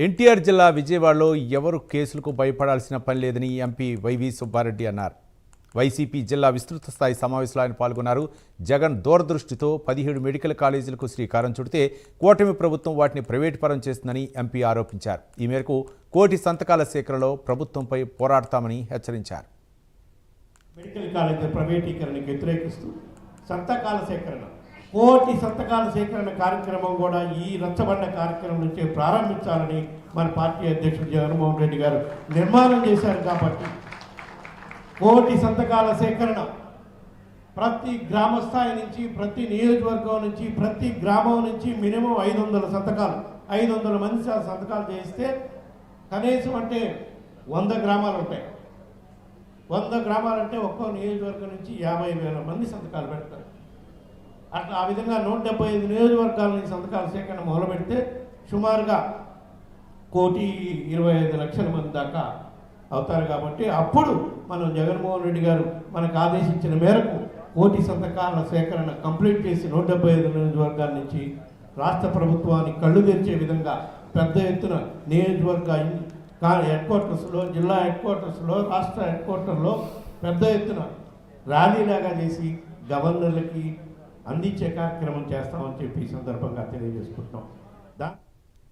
ఎన్టీఆర్ జిల్లా విజయవాడలో ఎవరు కేసులకు భయపడాల్సిన పని లేదని ఎంపీ వైవి సుబ్బారెడ్డి అన్నారు. వైసీపీ జిల్లా విస్తృత స్థాయి సమావేశంలో ఆయన పాల్గొన్నారు. జగన్ దూరదృష్టితో 17 మెడికల్ కాలేజీలకు శ్రీకారం చుడితే కూటమి ప్రభుత్వం వాటిని ప్రైవేటు పరం చేస్తుందని ఎంపీ ఆరోపించారు. ఈ మేరకు 1 కోటి సంతకాల సేకరణలో ప్రభుత్వంపై పోరాడతామని హెచ్చరించారు. మెడికల్ కాలేజీ ప్రైవేటీకరణకు వ్యతిరేకిస్తూ సంతకాల సేకరణ 1 కోటి సంతకాల సేకరణ కార్యక్రమం కూడా ఈ రచ్చబండ కార్యక్రమం నుంచే ప్రారంభించాలని మన పార్టీ అధ్యక్షుడు జగన్మోహన్ రెడ్డి గారు నిర్మాణం చేశారు. కాబట్టి 1 కోటి సంతకాల సేకరణ ప్రతి గ్రామ స్థాయి నుంచి, ప్రతి నియోజకవర్గం నుంచి, ప్రతి గ్రామం నుంచి మినిమం 500 సంతకాలు, 500 మంది సంతకాలు చేస్తే కనీసం అంటే 100 గ్రామాలు ఉంటాయి. 100 గ్రామాలంటే ఒక్కో నియోజకవర్గం నుంచి 50,000 మంది సంతకాలు పెడతారు. అట్లా ఆ విధంగా 175 నియోజకవర్గాల నుంచి సంతకాల సేకరణ మొదలుపెడితే సుమారుగా 1,25,00,000 మంది దాకా అవుతారు. కాబట్టి అప్పుడు మనం జగన్మోహన్ రెడ్డి గారు మనకు ఆదేశించిన మేరకు 1 కోటి సంతకాల సేకరణ కంప్లీట్ చేసి 175 నియోజకవర్గాల నుంచి రాష్ట్ర ప్రభుత్వాన్ని కళ్ళు తెరిచే విధంగా పెద్ద ఎత్తున నియోజకవర్గ హెడ్ క్వార్టర్స్లో, జిల్లా హెడ్ క్వార్టర్స్లో, రాష్ట్ర హెడ్ క్వార్టర్లో పెద్ద ఎత్తున ర్యాలీలాగా చేసి గవర్నర్లకి అందించే కార్యక్రమం చేస్తామని చెప్పి ఈ సందర్భంగా తెలియజేసుకుంటున్నాం.